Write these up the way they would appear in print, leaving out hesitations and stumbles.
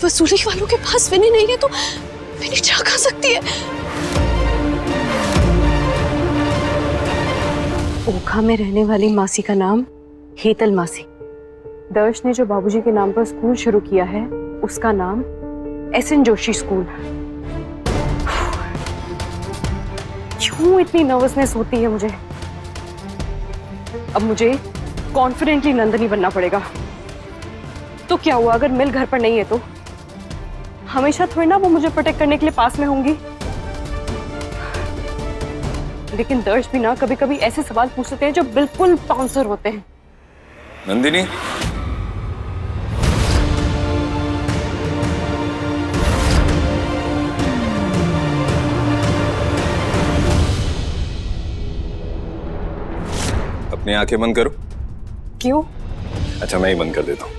वसूली वालों के पास विनी नहीं है तो विनी जा कहाँ सकती है? ओखा में रहने वाली मासी का नाम हेतल मासी। दर्श ने जो बाबूजी के नाम पर स्कूल शुरू किया है उसका नाम एसएन जोशी स्कूल। क्यों इतनी नर्वसनेस होती है मुझे? अब मुझे कॉन्फिडेंटली नंदनी बनना पड़ेगा। तो क्या हुआ अगर मिल घर पर नहीं है तो? हमेशा थोड़ी ना वो मुझे प्रोटेक्ट करने के लिए पास में होंगी। लेकिन दर्श भी ना कभी कभी ऐसे सवाल पूछते हैं जो बिल्कुल बाउंसर होते हैं। नंदिनी, अपनी आंखें बंद करो। क्यों? अच्छा, मैं ही बंद कर देता हूँ।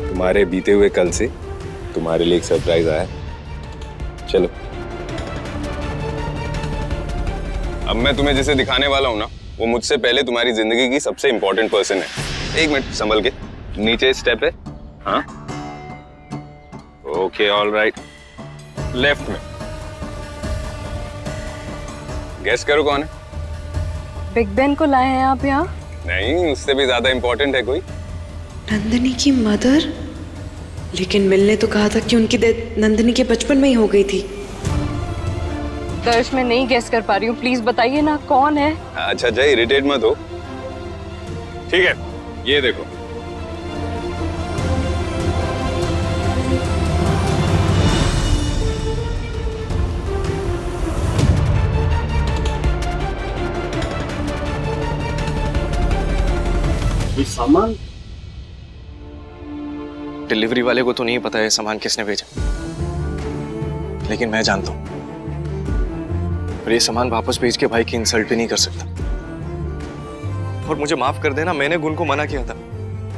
तुम्हारे बीते हुए कल से तुम्हारे लिए एक सरप्राइज आया है। चलो, अब मैं तुम्हें जिसे दिखाने वाला हूं ना, वो मुझसे पहले तुम्हारी जिंदगी की सबसे इंपॉर्टेंट पर्सन है। एक मिनट, संभल के। नीचे स्टेप है। हाँ, ओके, ऑल राइट। लेफ्ट में। गेस करो कौन है? बिग बेन को लाए हैं आप यहाँ? नहीं, उससे भी ज्यादा इंपॉर्टेंट है कोई। नंदिनी की मदर? लेकिन मिल ने तो कहा था कि उनकी डेथ नंदिनी के बचपन में ही हो गई थी। दर्श, मैं नहीं गेस कर पा रही हूँ, प्लीज बताइए ना कौन है। अच्छा जय, इरिटेट मत हो, ठीक है? ये देखो। ये सामान डिलीवरी वाले को तो नहीं पता है सामान किसने भेजा, लेकिन मैं जानता हूं। और ये सामान वापस भेज के भाई की इंसल्ट भी नहीं कर सकता। और मुझे माफ कर देना, मैंने गुन को मना किया था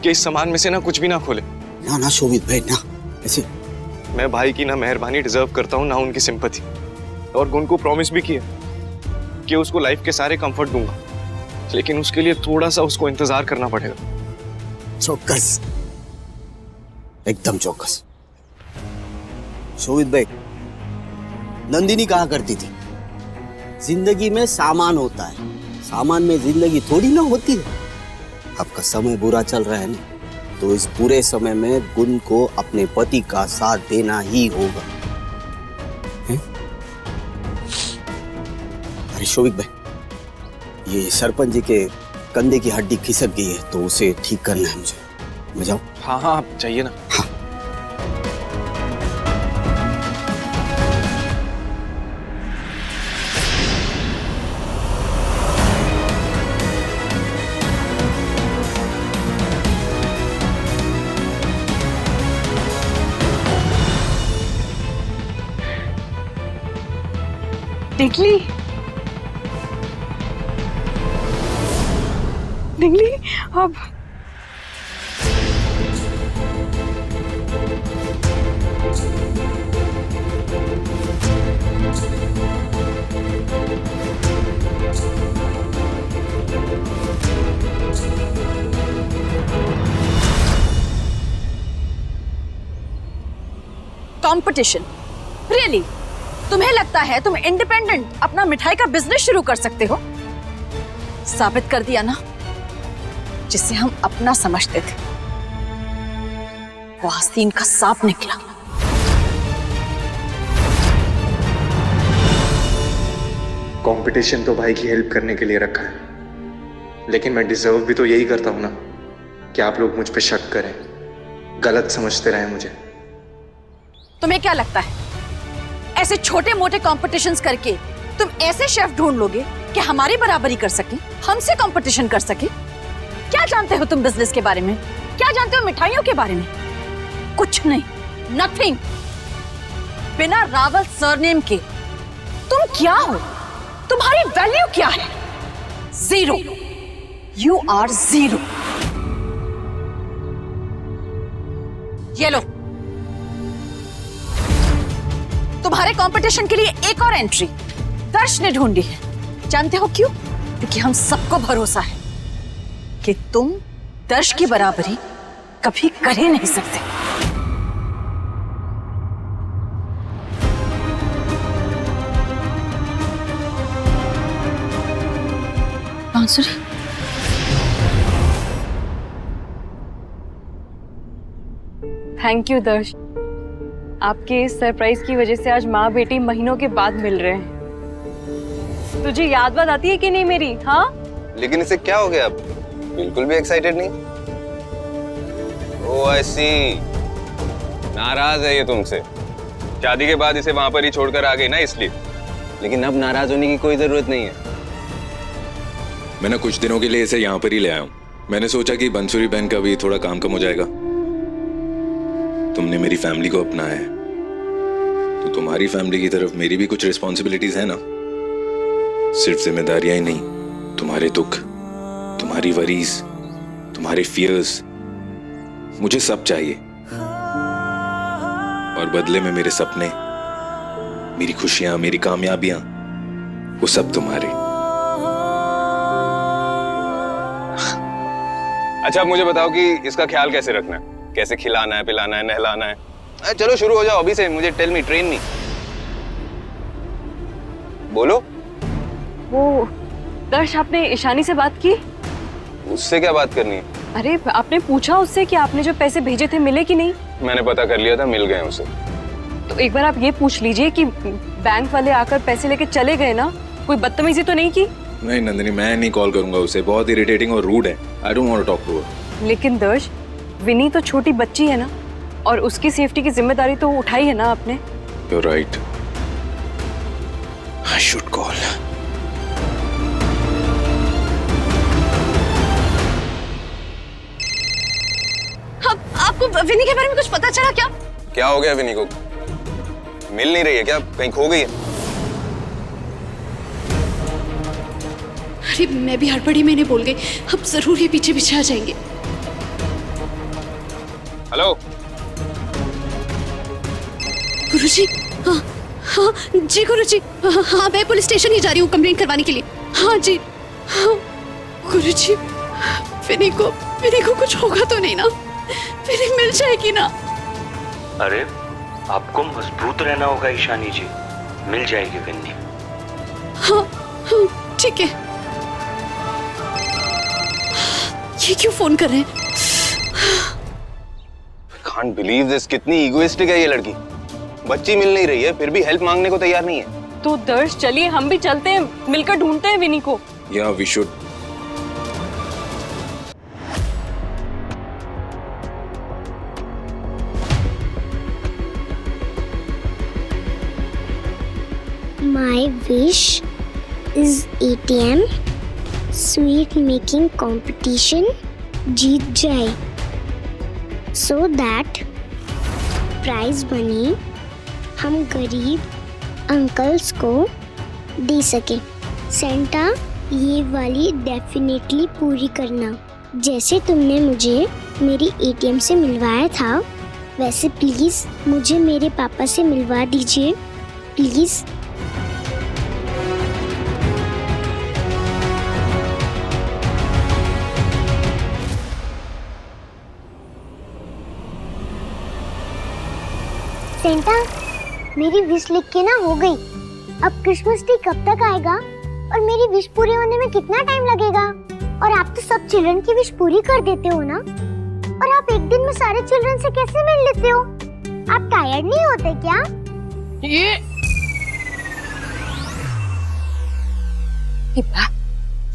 कि इस सामान में से ना कुछ भी ना खोले। ना ना शोभित भाई, ना ऐसे। मैं भाई की ना मेहरबानी डिजर्व करता हूँ, ना उनकी सिंपैथी। और गुन को प्रॉमिस भी किया कि उसको लाइफ के सारे कंफर्ट दूंगा, लेकिन उसके लिए थोड़ा सा उसको इंतजार करना पड़ेगा। चौकस, एकदम चौकस। शोभित भाई, नंदिनी कहा करती थी, जिंदगी में सामान होता है, सामान में जिंदगी थोड़ी ना होती है। आपका समय बुरा चल रहा है ना, तो इस बुरे समय में गुन को अपने पति का साथ देना ही होगा। हैं? अरे शोभित भाई, ये सरपंच जी के कंधे की हड्डी खिसक गई है, तो उसे ठीक करना है मुझे। मैं जाऊं? हाँ हाँ, आप जाइए ना। हाँ। निकली निकली अब। कंपटीशन? रियली? तुम्हें लगता है तुम इंडिपेंडेंट अपना मिठाई का बिजनेस शुरू कर सकते हो? साबित कर दिया ना, जिसे हम अपना समझते थे वो आस्तीन का सांप निकला। कंपटीशन तो भाई की हेल्प करने के लिए रखा है, लेकिन मैं डिजर्व भी तो यही करता हूं ना कि आप लोग मुझ पे शक करें, गलत समझते रहें मुझे। तुम्हें क्या लगता है ऐसे छोटे मोटे कॉम्पिटिशन्स करके तुम ऐसे शेफ ढूंढ लोगे कि हमारी बराबरी कर सके, हमसे कंपटीशन कर सके? क्या जानते हो तुम बिजनेस के बारे में? क्या जानते हो मिठाइयों के बारे में? कुछ नहीं, नथिंग। बिना रावल सरनेम के तुम क्या हो? तुम्हारी वैल्यू क्या है? जीरो। You are zero. ये लो, तुम्हारे कंपटीशन के लिए एक और एंट्री दर्श ने ढूंढी है। जानते हो क्यों? क्योंकि हम सबको भरोसा है कि तुम दर्श की बराबरी कभी कर ही नहीं सकते। बांसुरी? थैंक यू दर्श, आपके इस सरप्राइज की वजह से आज माँ बेटी महीनों के बाद मिल रहे हैं। तुझे याद बात आती है कि नहीं मेरी? हाँ, लेकिन इसे क्या हो गया अब? बिल्कुल भी एक्साइटेड नहीं। ओह आई सी, नाराज है ये तुमसे। शादी के बाद इसे वहां पर ही छोड़कर आ गई ना, इसलिए। लेकिन अब नाराज होने की कोई जरूरत नहीं है। मैं ना कुछ दिनों के लिए इसे यहाँ पर ही ले आया हूँ। मैंने सोचा कि बंसुरी बहन का भी थोड़ा काम कम हो जाएगा। तुमने मेरी फैमिली को अपनाया है, तो तुम्हारी फैमिली की तरफ मेरी भी कुछ रिस्पॉन्सिबिलिटीज है ना। सिर्फ जिम्मेदारियां ही नहीं, तुम्हारे दुख, तुम्हारी वरीज, तुम्हारे फियर्स, मुझे सब चाहिए। और बदले में मेरे सपने, मेरी खुशियां, मेरी कामयाबियां, वो सब तुम्हारे। अच्छा अब मुझे बताओ कि इसका ख्याल कैसे रखना है? कैसे खिलाना है, पिलाना है, नहलाना है? चलो शुरू हो जाओ अभी से। मुझे टेल मी, ट्रेन मी। बोलो। वो दर्श, आपने ईशानी से बात की? उससे क्या बात करनी है? अरे आपने पूछा उससे कि आपने जो पैसे भेजे थे मिले कि नहीं? मैंने पता कर लिया था, मिल गए उसे। तो एक बार आप ये पूछ लीजिए कि बैंक वाले आकर पैसे लेके चले गए ना, कोई बदतमीजी तो नहीं की? नहीं नंदिनी, मैं नहीं कॉल करूंगा उसे। बहुत इरिटेटिंग और रूड है। I don't want to talk to her. लेकिन दर्श, विनी तो छोटी बच्ची है ना, और उसकी सेफ्टी की जिम्मेदारी तो उठाई है ना आपने। You are right, I should call. आपको विनी के बारे में कुछ पता चला क्या? क्या हो गया विनी को? मिल नहीं रही है क्या? कहीं खो गई है? अरे मैं भी हड़बड़ी में नहीं बोल गई। अब जरूर ये पीछे पीछे आ जाएंगे। हेलो गुरुजी। हाँ हाँ जी गुरुजी। हाँ मैं पुलिस स्टेशन ही जा रही हूँ कंप्लेंट करवाने के लिए। हाँ जी। हाँ गुरुजी, विनी को कुछ होगा तो नहीं ना? विनी मिल जाएगी ना? अरे आपको मजबूत रहना होगा ईशानी जी, मिल जाएगी विन्नी। हाँ ठीक है। ये क्यों फोन कर रहे हैं? Can't believe this, कितनी इगोइस्टिक है ये लड़की। बच्ची मिल नहीं रही है, फिर भी हेल्प मांगने को तैयार नहीं है। तो दर्श चलिए हम भी चलते हैं, मिलकर ढूंढते हैं विनी को। या we should. My wish is ATM sweet making competition जीत जाए, so that प्राइज मनी हम गरीब अंकल्स को दे सके। सेंटा ये वाली डेफिनेटली पूरी करना। जैसे तुमने मुझे मेरी ATM से मिलवाया था, वैसे प्लीज मुझे मेरे पापा से मिलवा दीजिए, प्लीज। सेंटा मेरी विश लिख के ना हो गई। अब क्रिसमस ट्री कब तक आएगा और मेरी विश पूरी होने में कितना टाइम लगेगा? और आप तो सब चिल्ड्रन की विश पूरी कर देते हो ना? और आप एक दिन में सारे चिल्ड्रन से कैसे मिल लेते हो? आप टायर्ड नहीं होते क्या?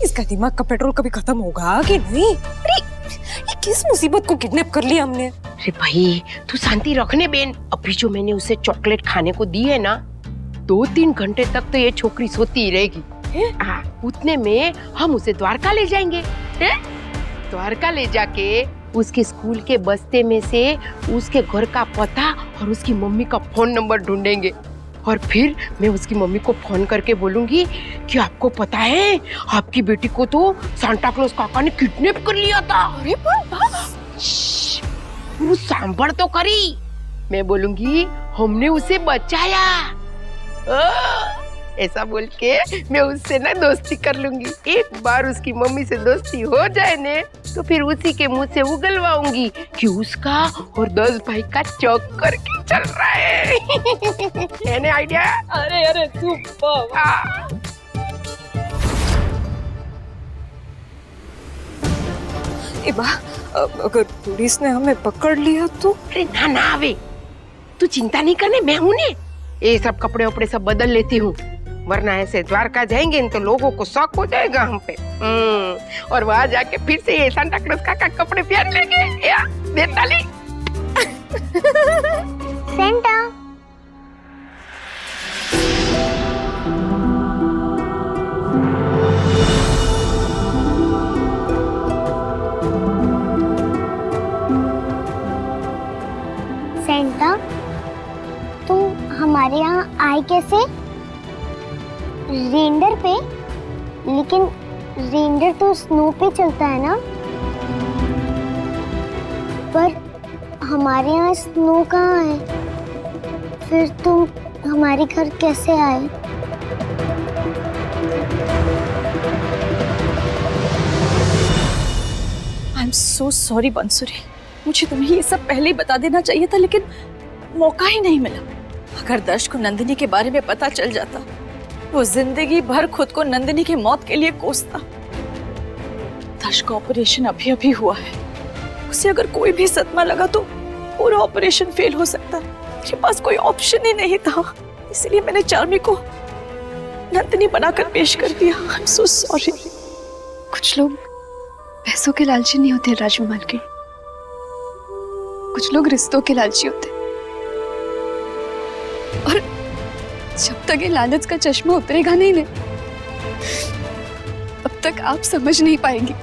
इसका दिमाग का पेट्रोल कभी खत्म होगा कि नहीं? अरे ये किस मुसीबत को किडनैप कर लिया हमने? अरे भाई तू शांति रखने बेन। अभी जो मैंने उसे चॉकलेट खाने को दी है ना, 2-3 घंटे तक तो ये छोकरी सोती ही रहेगी। उतने में हम उसे द्वारका ले जाएंगे। द्वारका ले जाके उसके स्कूल के बस्ते में से उसके घर का पता और उसकी मम्मी का फोन नंबर ढूंढेंगे। और फिर मैं उसकी मम्मी को फोन करके बोलूंगी कि आपको पता है आपकी बेटी को तो सांता क्लॉज काका ने किडनैप कर लिया था। अरे तू सांभर तो करी। मैं बोलूंगी हमने उसे बचाया। ऐसा बोल के मैं उससे ना दोस्ती कर लूंगी। एक बार उसकी मम्मी से दोस्ती हो जाए ने तो फिर उसी के मुंह से उगलवाऊंगी कि उसका और 10 भाई का चक्कर क्यों चल रहा है। ना आइडिया? अरे सुपर। एबा, अगर पुलिस ने हमें पकड़ लिया तो? अरे ना ना आवे, तू चिंता नहीं करने, मैं हूं ने। ये सब कपड़े वपड़े सब बदल लेती हूँ, वरना ऐसे द्वारका जाएंगे तो लोगों को शौक हो जाएगा हम पे। और वहां जाके फिर से ये सांता क्लॉज का कपड़े पहन लेंगे। या दे ताली। सेंटा। सेंटा, तुम हमारे यहाँ आए कैसे? रेंडर पे? लेकिन रेंडर तो स्नो पे चलता है ना? पर हमारे यहाँ स्नो कहाँ है? फिर तुम हमारे घर कैसे आए? I am so sorry bansuri, मुझे तुम्हें ये सब पहले ही बता देना चाहिए था, लेकिन मौका ही नहीं मिला। अगर दर्श को नंदिनी के बारे में पता चल जाता, वो जिंदगी भर खुद को नंदिनी की मौत के लिए कोसता। दर्श का ऑपरेशन अभी अभी हुआ है, उसे अगर कोई भी सदमा लगा तो पूरा ऑपरेशन फेल हो सकता। मेरे पास कोई ऑप्शन ही नहीं था, इसलिए मैंने चार्मी को नंदिनी बनाकर पेश कर दिया। I am so sorry. कुछ लोग पैसों के लालची नहीं होते राजू मालकिन, कुछ लोग रिश्तों के लालची होते। और जब तक ये लालच का चश्मा उतरेगा नहीं, तब तक आप समझ नहीं पाएंगे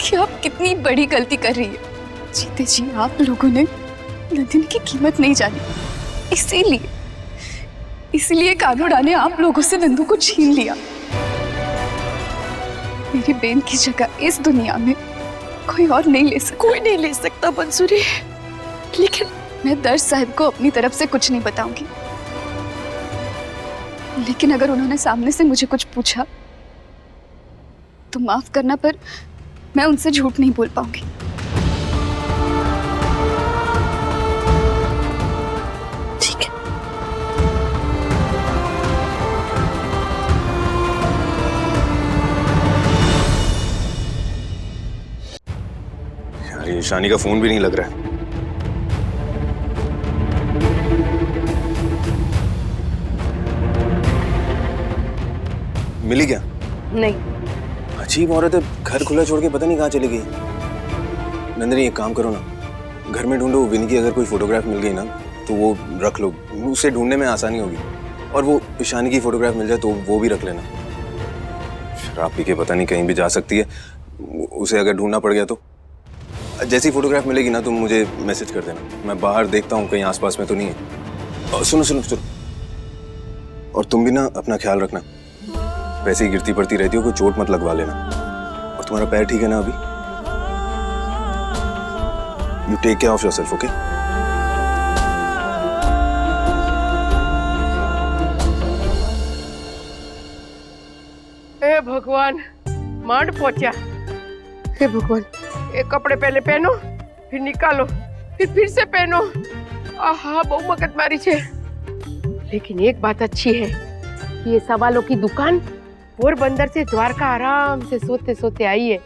कि आप कितनी बड़ी गलती कर रही है। जीते जी आप लोगों ने नंदिनी की कीमत नहीं जानी, इसीलिए कानूड़ा ने आप लोगों से नंदू को छीन लिया। मेरी बहन की जगह इस दुनिया में कोई और नहीं ले सकता। कोई नहीं ले सकता बंसुरी, लेकिन मैं दर्श साहब को अपनी तरफ से कुछ नहीं बताऊंगी, लेकिन अगर उन्होंने सामने से मुझे कुछ पूछा तो माफ करना, पर मैं उनसे झूठ नहीं बोल पाऊंगी। ठीक है। यार, ये ईशानी का फोन भी नहीं लग रहा है। मिली क्या? नहीं। अजीब औरत है, घर खुला छोड़ के पता नहीं कहाँ चली गई। नंदिनी, एक काम करो ना, घर में ढूंढो, विनी की अगर कोई फोटोग्राफ मिल गई ना तो वो रख लो, उसे ढूंढने में आसानी होगी। और वो ईशानी की फोटोग्राफ मिल जाए तो वो भी रख लेना। शराब पी के पता नहीं कहीं भी जा सकती है, उसे अगर ढूंढना पड़ गया तो जैसी फोटोग्राफ मिलेगी ना तुम मुझे मैसेज कर देना, मैं बाहर देखता हूँ कहीं आसपास में तो नहीं है। सुनो सुनो सुनो, और तुम भी ना अपना ख्याल रखना, वैसे ही गिरती पड़ती रहती हो, कोई चोट मत लगवा लेना। और तुम्हारा पैर ठीक है ना अभी? You take care of yourself, okay? हे भगवान, मांड पहुंचा। हे भगवान, ये कपड़े पहले पहनो, फिर निकालो, फिर से पहनो। आहा, बहु मगजमारी छे। लेकिन एक बात अच्छी है कि ये सवालों की दुकान पोरबंदर से द्वारका आराम से सोते सोते आई है।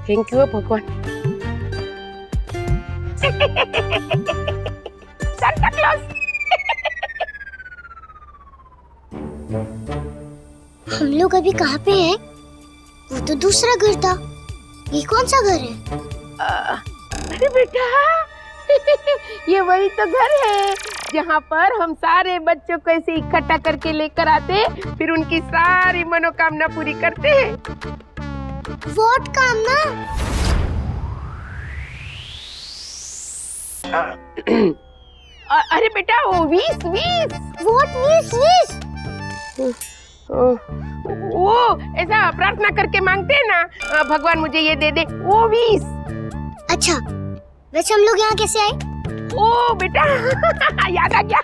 थैंक यू भगवान। Santa Claus. हम लोग अभी कहाँ पे हैं? वो तो दूसरा घर था, ये कौन सा घर है? अरे बेटा, ये वही तो घर है जहाँ पर हम सारे बच्चों को ऐसे इकट्ठा करके लेकर आते, फिर उनकी सारी मनोकामना पूरी करते हैं। वोट कामना? अरे बेटा, वो 20 वोट 20। वो ऐसा प्रार्थना करके मांगते हैं ना, भगवान मुझे ये दे दे, वो 20। अच्छा, वैसे हम लोग यहाँ कैसे आए? ओ बेटा, याद आ गया।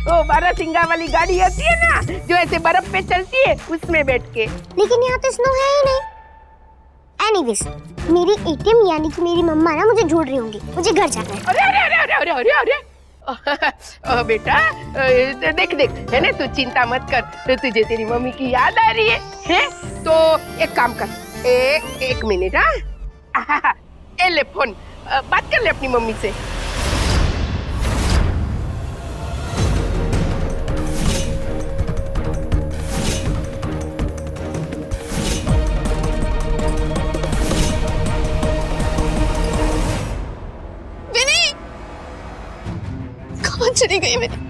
वो 12 सिंगा वाली गाड़ी होती है ना, जो ऐसे बर्फ पे चलती है, उसमें बैठ के। लेकिन यहाँ तो स्नो है ही नहीं। एनीवेज, मेरी एटीएम यानी कि मेरी मम्मा ना मुझे ढूंढ रही होंगी, मुझे घर जाना है। अरे अरे अरे अरे अरे अरे अरे बेटा, देख देख, है ना, तू चिंता मत कर, तो तुझे तेरी मम्मी की याद आ रही है? तो एक काम कर, एक मिनट। हाँ, ए ले फोन, बात कर ले अपनी मम्मी से। विनी, कहाँ चली गई विनी?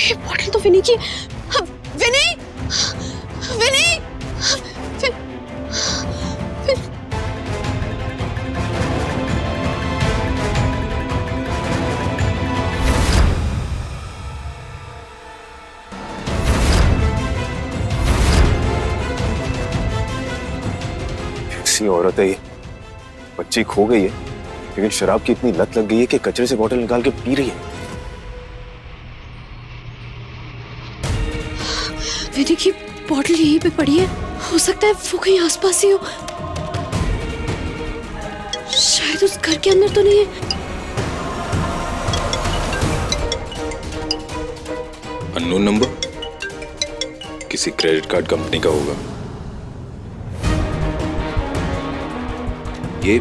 ये बॉटल तो विनी की। विनी, विनी, कैसी औरत है ये, बच्ची खो गई है लेकिन शराब की इतनी लत लग गई है कि कचरे से बोतल निकाल के पी रही है। विनी की बॉटल यहीं पे पड़ी है, हो सकता है वो कहीं आसपास ही हो। शायद उस घर के अंदर तो नहीं है। अननोन नंबर, किसी क्रेडिट कार्ड कंपनी का होगा। ये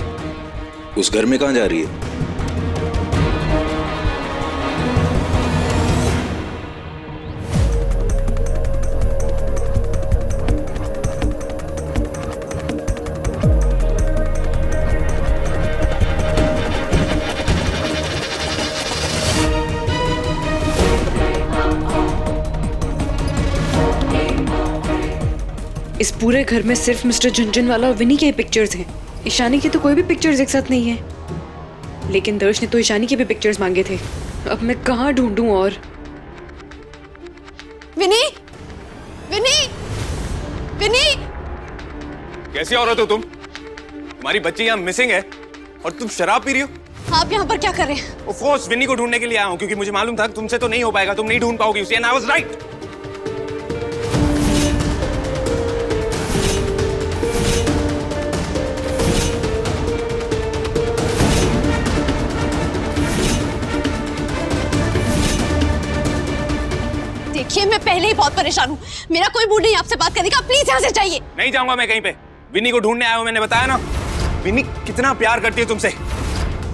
उस घर में कहाँ जा रही है? इस पूरे घर में सिर्फ मिस्टर झुनझुनवाला और विनी के ही पिक्चर्स हैं। ईशानी की तो कोई भी पिक्चर्स एक साथ नहीं है। लेकिन दर्श ने तो ईशानी के भी पिक्चर्स मांगे थे। अब मैं कहाँ ढूंढूं? और विनी, विनी, विनी, कैसी औरत हो तुम? तुम्हारी बच्ची यहाँ मिसिंग है और तुम शराब पी रही हो। आप यहाँ पर क्या कर रहे हैं? ऑफ कोर्स विनी को ढूंढने के लिए आया हूँ क्योंकि मुझे मालूम था कि तुमसे तो नहीं हो पाएगा, तुम नहीं ढूंढ पाओगी उसे। And I was right. देखिए, मैं पहले ही बहुत परेशान हूँ। मेरा कोई मूड नहीं आपसे बात करने का। प्लीज यहाँ से जाइए। नहीं जाऊंगा मैं कहीं पे। विनी को ढूंढने आया हूँ, मैंने बताया ना। विनी कितना प्यार करती है तुमसे।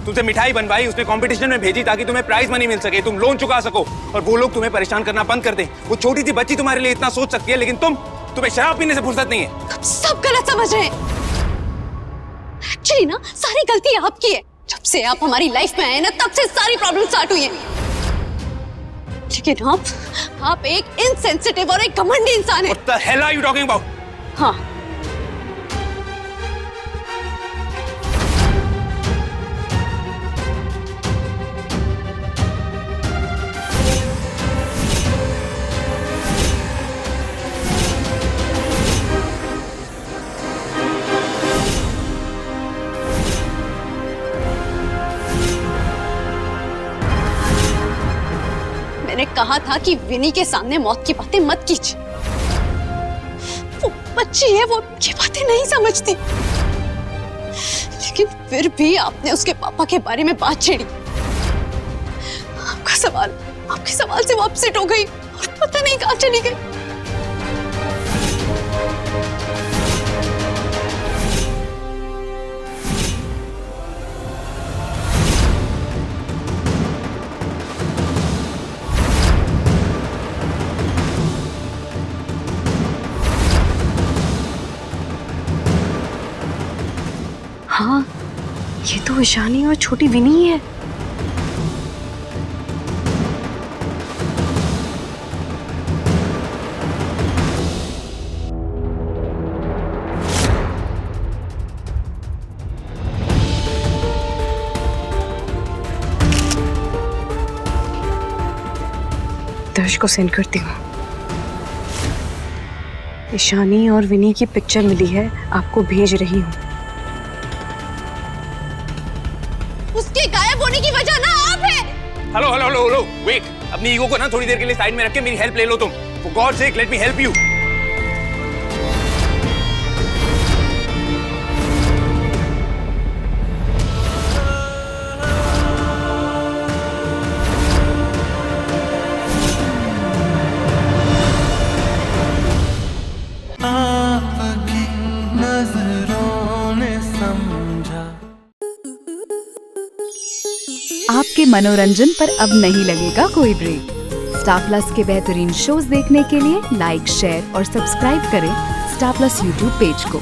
तुमसे मिठाई बनवाई, उसने कंपटीशन में भेजी ताकि तुम्हें प्राइज मनी मिल सके, तुम लोन चुका सको और वो लोग तुम्हें परेशान करना बंद कर दें। वो छोटी सी बच्ची तुम्हारे लिए इतना सोच सकती है लेकिन तुम्हें शराब पीने से फुर्सत नहीं है। आप सब गलत समझ रहे हैं। एक्चुअली ना सारी गलती आपकी है। जब से आप हमारी लाइफ में आए ना तब से सारी प्रॉब्लम स्टार्ट हुई है। लेकिन आप एक इनसेंसिटिव और एक घमंडी इंसान हैं। What the hell are you talking about? हाँ, मैंने कहा था कि विनी के सामने मौत की बातें मत कीजिए। वो बच्ची है, वो ये बातें नहीं समझती। लेकिन फिर भी आपने उसके पापा के बारे में बात छेड़ी। आपके सवाल से वो अपसेट हो गई और पता नहीं कहाँ चली गई। हाँ, ये तो ईशानी और छोटी विनी है। दर्श को सेंड करती हूँ। ईशानी और विनी की पिक्चर मिली है, आपको भेज रही हूँ। उसके गायब होने की वजह ना आप है। Hello hello hello hello, wait. अपनी ईगो को ना थोड़ी देर के लिए साइड में रख के मेरी हेल्प ले लो तुम। For God's sake, let me help you. आपके मनोरंजन पर अब नहीं लगेगा कोई ब्रेक। स्टार प्लस के बेहतरीन शोज देखने के लिए लाइक, शेयर और सब्सक्राइब करें स्टार प्लस यूट्यूब पेज को।